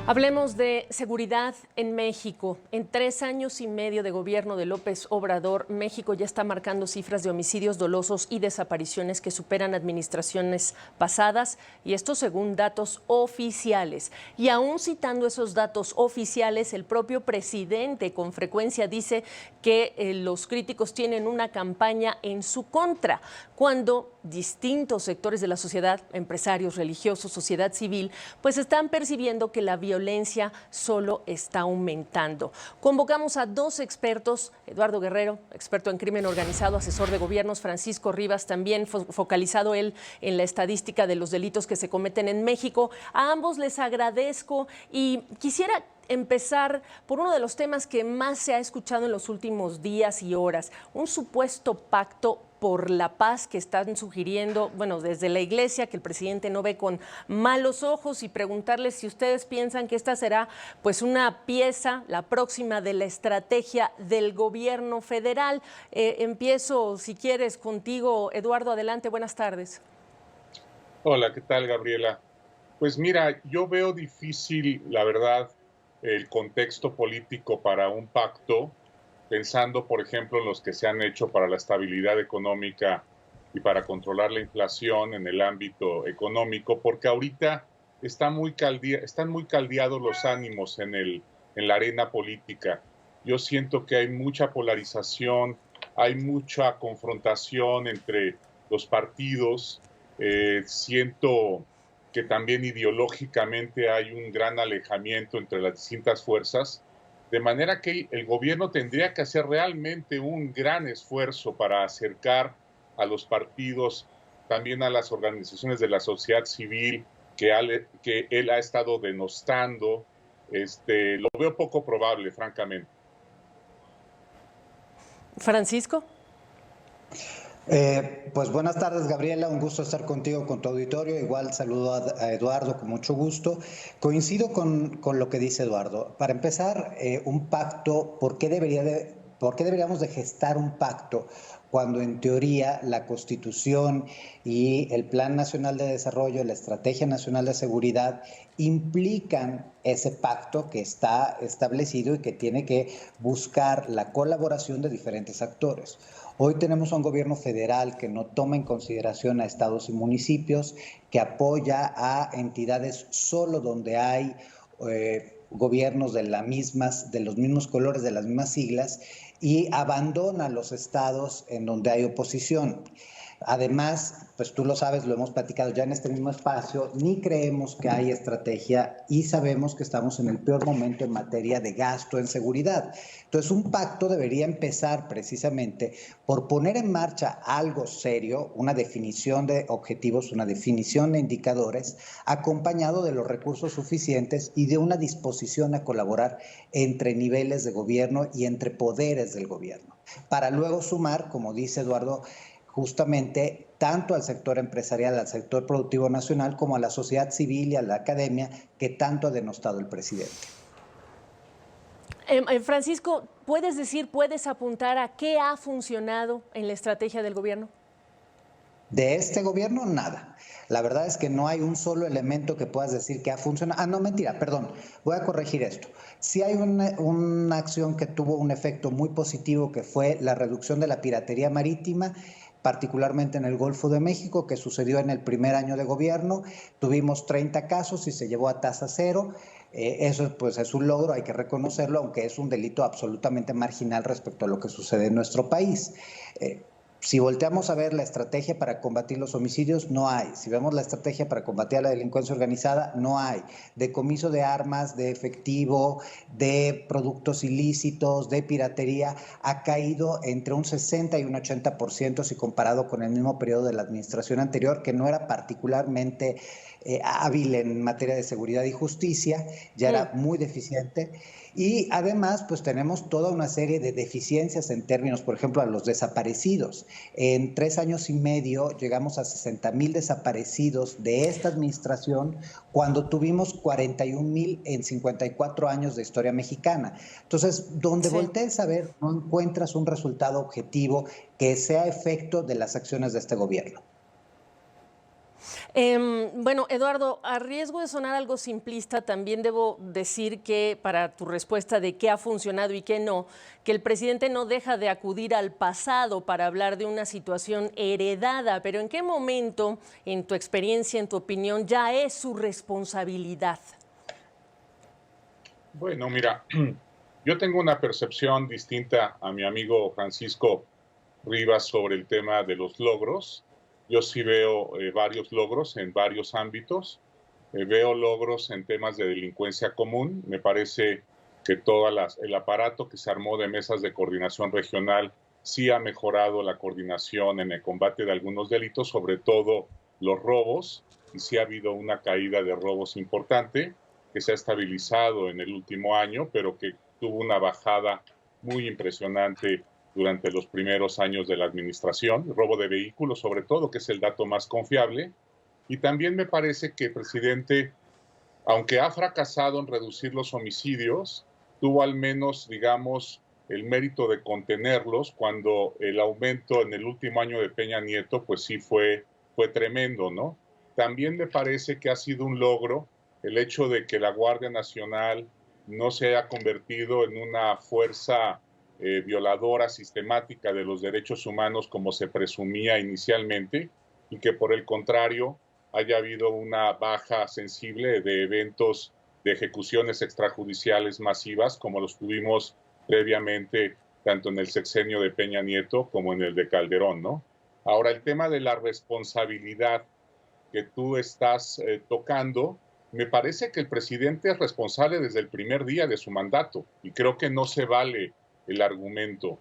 Hablemos de seguridad en México. En 3 años y medio de gobierno de López Obrador, México ya está marcando cifras de homicidios dolosos y desapariciones que superan administraciones pasadas, y esto según datos oficiales. Y aún citando esos datos oficiales, el propio presidente con frecuencia dice que los críticos tienen una campaña en su contra, cuando distintos sectores de la sociedad, empresarios, religiosos, sociedad civil, pues están percibiendo que la violencia solo está aumentando. Convocamos a dos expertos: Eduardo Guerrero, experto en crimen organizado, asesor de gobiernos; Francisco Rivas, también focalizado él en la estadística de los delitos que se cometen en México. A ambos les agradezco y quisiera empezar por uno de los temas que más se ha escuchado en los últimos días y horas: un supuesto pacto por la paz que están sugiriendo, bueno, desde la Iglesia, que el presidente no ve con malos ojos, y preguntarles si ustedes piensan que esta será pues una pieza, la próxima, de la estrategia del gobierno federal. Empiezo, si quieres, contigo, Eduardo. Adelante, buenas tardes. Hola, ¿qué tal, Gabriela? Pues mira, yo veo difícil, la verdad, el contexto político para un pacto, pensando, por ejemplo, en los que se han hecho para la estabilidad económica y para controlar la inflación en el ámbito económico, porque ahorita están muy caldeados los ánimos en la arena política. Yo siento que hay mucha polarización, hay mucha confrontación entre los partidos. Siento que también ideológicamente hay un gran alejamiento entre las distintas fuerzas, de manera que el gobierno tendría que hacer realmente un gran esfuerzo para acercar a los partidos, también a las organizaciones de la sociedad civil que él ha estado denostando. Lo veo poco probable, francamente. Francisco. Pues buenas tardes, Gabriela, un gusto estar contigo, con tu auditorio. Igual saludo a Eduardo con mucho gusto. Coincido con lo que dice Eduardo. Para empezar, un pacto, ¿por qué deberíamos de gestar un pacto cuando en teoría la Constitución y el Plan Nacional de Desarrollo, la Estrategia Nacional de Seguridad implican ese pacto que está establecido y que tiene que buscar la colaboración de diferentes actores? Hoy tenemos a un gobierno federal que no toma en consideración a estados y municipios, que apoya a entidades solo donde hay gobiernos de los mismos colores, de las mismas siglas, y abandona los estados en donde hay oposición. Además, pues tú lo sabes, lo hemos platicado ya en este mismo espacio, ni creemos que hay estrategia y sabemos que estamos en el peor momento en materia de gasto en seguridad. Entonces, un pacto debería empezar precisamente por poner en marcha algo serio, una definición de objetivos, una definición de indicadores, acompañado de los recursos suficientes y de una disposición a colaborar entre niveles de gobierno y entre poderes del gobierno, para luego sumar, como dice Eduardo, justamente tanto al sector empresarial, al sector productivo nacional, como a la sociedad civil y a la academia, que tanto ha denostado el presidente. Francisco, ¿puedes apuntar a qué ha funcionado en la estrategia del gobierno? De este gobierno, nada. La verdad es que no hay un solo elemento que puedas decir que ha funcionado. No, mentira, perdón, voy a corregir esto. Sí hay una acción que tuvo un efecto muy positivo, que fue la reducción de la piratería marítima, particularmente en el Golfo de México, que sucedió en el primer año de gobierno. Tuvimos 30 casos y se llevó a tasa cero. Eso pues es un logro, hay que reconocerlo, aunque es un delito absolutamente marginal respecto a lo que sucede en nuestro país. Si volteamos a ver la estrategia para combatir los homicidios, no hay. Si vemos la estrategia para combatir a la delincuencia organizada, no hay. Decomiso de armas, de efectivo, de productos ilícitos, de piratería, ha caído entre un 60 y un 80% si comparado con el mismo periodo de la administración anterior, que no era particularmente hábil en materia de seguridad y justicia, ya era muy deficiente. Y además, pues tenemos toda una serie de deficiencias en términos, por ejemplo, a los desaparecidos. En 3 años y medio llegamos a 60,000 desaparecidos de esta administración, cuando tuvimos 41,000 en 54 años de historia mexicana. Entonces, donde voltees a ver, no encuentras un resultado objetivo que sea efecto de las acciones de este gobierno. Bueno, Eduardo, a riesgo de sonar algo simplista, también debo decir que para tu respuesta de qué ha funcionado y qué no, que el presidente no deja de acudir al pasado para hablar de una situación heredada, pero ¿en qué momento, en tu experiencia, en tu opinión, ya es su responsabilidad? Bueno, mira, yo tengo una percepción distinta a mi amigo Francisco Rivas sobre el tema de los logros. Yo sí veo varios logros en varios ámbitos. Veo logros en temas de delincuencia común. Me parece que todo el aparato que se armó de mesas de coordinación regional sí ha mejorado la coordinación en el combate de algunos delitos, sobre todo los robos, y sí ha habido una caída de robos importante que se ha estabilizado en el último año, pero que tuvo una bajada muy impresionante durante los primeros años de la administración, robo de vehículos sobre todo, que es el dato más confiable. Y también me parece que el presidente, aunque ha fracasado en reducir los homicidios, tuvo al menos, digamos, el mérito de contenerlos cuando el aumento en el último año de Peña Nieto, pues sí fue tremendo, ¿no? También me parece que ha sido un logro el hecho de que la Guardia Nacional no se haya convertido en una fuerza violadora sistemática de los derechos humanos como se presumía inicialmente, y que por el contrario haya habido una baja sensible de eventos de ejecuciones extrajudiciales masivas como los tuvimos previamente tanto en el sexenio de Peña Nieto como en el de Calderón, ¿no? Ahora, el tema de la responsabilidad que tú estás tocando, me parece que el presidente es responsable desde el primer día de su mandato y creo que no se vale el argumento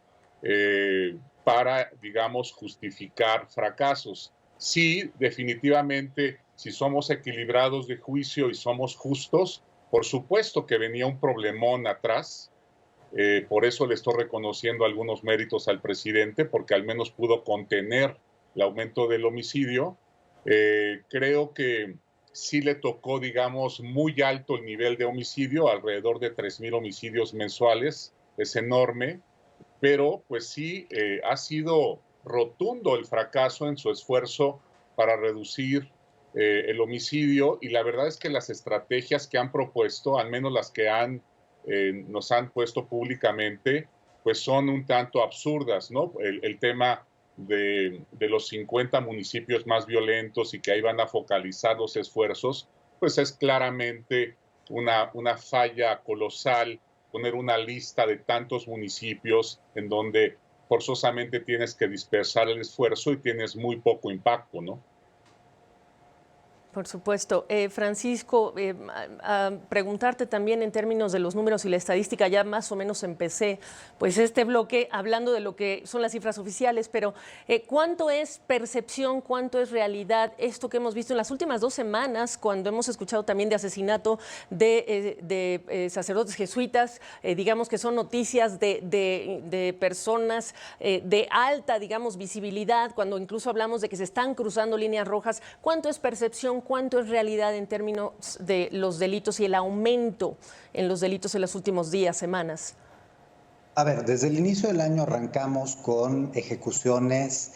para, digamos, justificar fracasos. Sí, definitivamente, si somos equilibrados de juicio y somos justos, por supuesto que venía un problemón atrás. Por eso le estoy reconociendo algunos méritos al presidente, porque al menos pudo contener el aumento del homicidio. Creo que sí le tocó, digamos, muy alto el nivel de homicidio, alrededor de 3,000 homicidios mensuales, es enorme, pero pues sí ha sido rotundo el fracaso en su esfuerzo para reducir el homicidio, y la verdad es que las estrategias que han propuesto, al menos las que nos han puesto públicamente, pues son un tanto absurdas, ¿no? El tema de los 50 municipios más violentos y que ahí van a focalizar los esfuerzos, pues es claramente una falla colosal poner una lista de tantos municipios en donde forzosamente tienes que dispersar el esfuerzo y tienes muy poco impacto, ¿no? Por supuesto. Francisco, a preguntarte también en términos de los números y la estadística, ya más o menos empecé pues este bloque hablando de lo que son las cifras oficiales, pero ¿cuánto es percepción, cuánto es realidad esto que hemos visto en las últimas 2 semanas, cuando hemos escuchado también de asesinato de sacerdotes jesuitas, digamos que son noticias de personas de alta, digamos, visibilidad, cuando incluso hablamos de que se están cruzando líneas rojas? ¿Cuánto es percepción? ¿Cuánto es realidad en términos de los delitos y el aumento en los delitos en los últimos días, semanas? A ver, desde el inicio del año arrancamos con ejecuciones,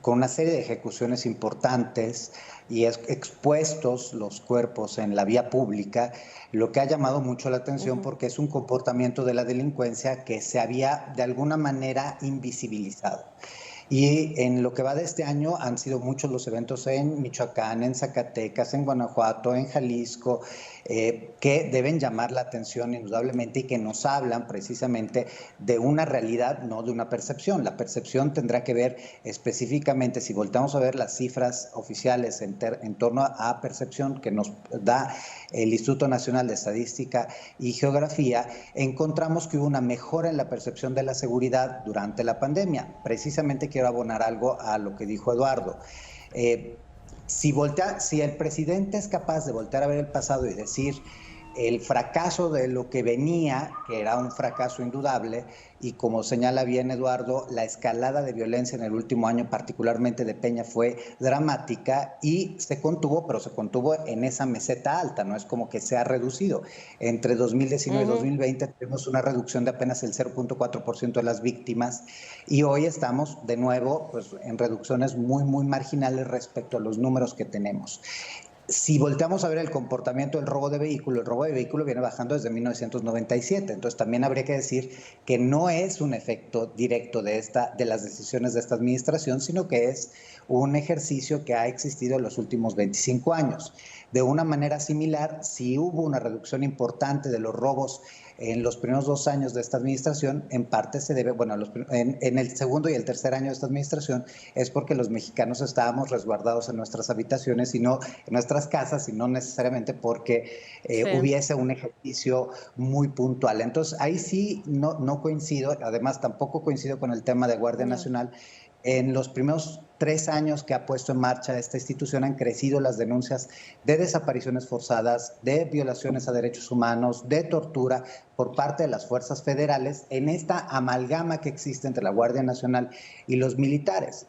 con una serie de ejecuciones importantes y expuestos los cuerpos en la vía pública, lo que ha llamado mucho la atención porque es un comportamiento de la delincuencia que se había de alguna manera invisibilizado. Y en lo que va de este año han sido muchos los eventos en Michoacán, en Zacatecas, en Guanajuato, en Jalisco, que deben llamar la atención indudablemente y que nos hablan precisamente de una realidad, no de una percepción. La percepción tendrá que ver específicamente, si volteamos a ver las cifras oficiales en torno a percepción que nos da el Instituto Nacional de Estadística y Geografía, encontramos que hubo una mejora en la percepción de la seguridad durante la pandemia. Precisamente quiero abonar algo a lo que dijo Eduardo. Si el presidente es capaz de voltear a ver el pasado y decir el fracaso de lo que venía, que era un fracaso indudable, y como señala bien Eduardo, la escalada de violencia en el último año, particularmente de Peña, fue dramática y se contuvo, pero se contuvo en esa meseta alta, no es como que se ha reducido. Entre 2019 y 2020 tenemos una reducción de apenas el 0.4% de las víctimas y hoy estamos de nuevo pues, en reducciones muy marginales respecto a los números que tenemos. Si volteamos a ver el comportamiento del robo de vehículo, el robo de vehículo viene bajando desde 1997, entonces también habría que decir que no es un efecto directo de las decisiones de esta administración, sino que es un ejercicio que ha existido en los últimos 25 años. De una manera similar, si hubo una reducción importante de los robos en los primeros 2 años de esta administración, en parte se debe, bueno, en el segundo y el tercer año de esta administración, es porque los mexicanos estábamos resguardados en nuestras habitaciones y no en nuestras casas, y no necesariamente porque hubiese un ejercicio muy puntual. Entonces, ahí sí no coincido, además tampoco coincido con el tema de Guardia Nacional. En los primeros 3 años que ha puesto en marcha esta institución han crecido las denuncias de desapariciones forzadas, de violaciones a derechos humanos, de tortura por parte de las fuerzas federales en esta amalgama que existe entre la Guardia Nacional y los militares.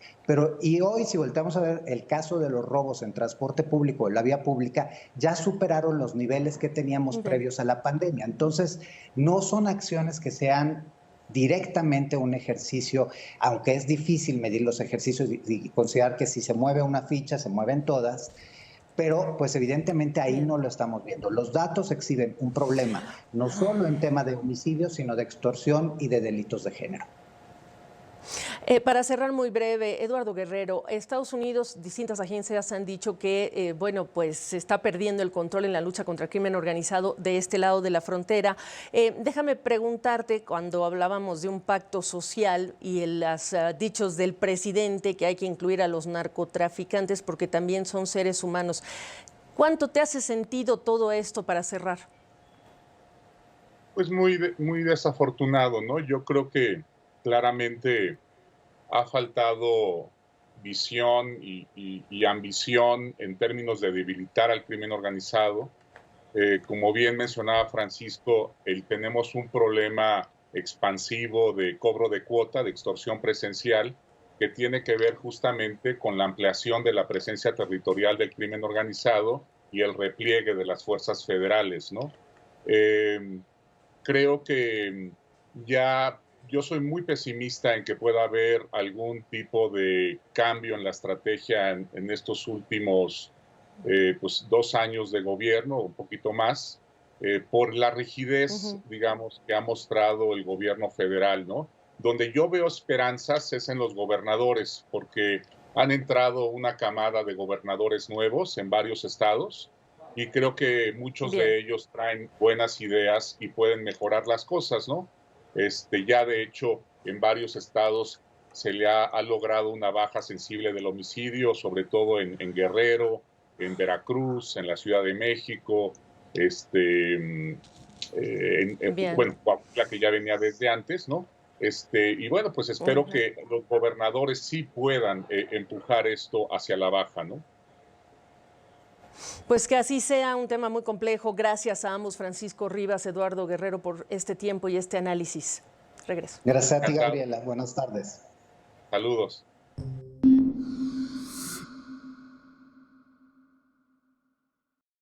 Y hoy, si volteamos a ver el caso de los robos en transporte público, en la vía pública, ya superaron los niveles que teníamos previos a la pandemia. Entonces, no son acciones que sean directamente un ejercicio, aunque es difícil medir los ejercicios y considerar que si se mueve una ficha, se mueven todas, pero pues evidentemente ahí no lo estamos viendo. Los datos exhiben un problema, no solo en tema de homicidios, sino de extorsión y de delitos de género. Para cerrar muy breve, Eduardo Guerrero, Estados Unidos, distintas agencias han dicho que, bueno, pues se está perdiendo el control en la lucha contra el crimen organizado de este lado de la frontera. Déjame preguntarte, cuando hablábamos de un pacto social y los dichos del presidente que hay que incluir a los narcotraficantes porque también son seres humanos, ¿cuánto te hace sentido todo esto para cerrar? Pues muy desafortunado, ¿no? Yo creo que claramente ha faltado visión y ambición en términos de debilitar al crimen organizado. Como bien mencionaba Francisco, tenemos un problema expansivo de cobro de cuota, de extorsión presencial, que tiene que ver justamente con la ampliación de la presencia territorial del crimen organizado y el repliegue de las fuerzas federales, ¿no? Creo que yo soy muy pesimista en que pueda haber algún tipo de cambio en la estrategia en estos últimos pues 2 años de gobierno, un poquito más, por la rigidez, digamos, que ha mostrado el gobierno federal, ¿no? Donde yo veo esperanzas es en los gobernadores, porque han entrado una camada de gobernadores nuevos en varios estados, y creo que muchos de ellos traen buenas ideas y pueden mejorar las cosas, ¿no? Ya de hecho, en varios estados se le ha logrado una baja sensible del homicidio, sobre todo en Guerrero, en Veracruz, en la Ciudad de México, bueno, la que ya venía desde antes, ¿no? Y bueno, pues espero que los gobernadores sí puedan empujar esto hacia la baja, ¿no? Pues que así sea, un tema muy complejo. Gracias a ambos, Francisco Rivas, Eduardo Guerrero, por este tiempo y este análisis. Regreso. Gracias a ti, Gabriela. Buenas tardes. Saludos.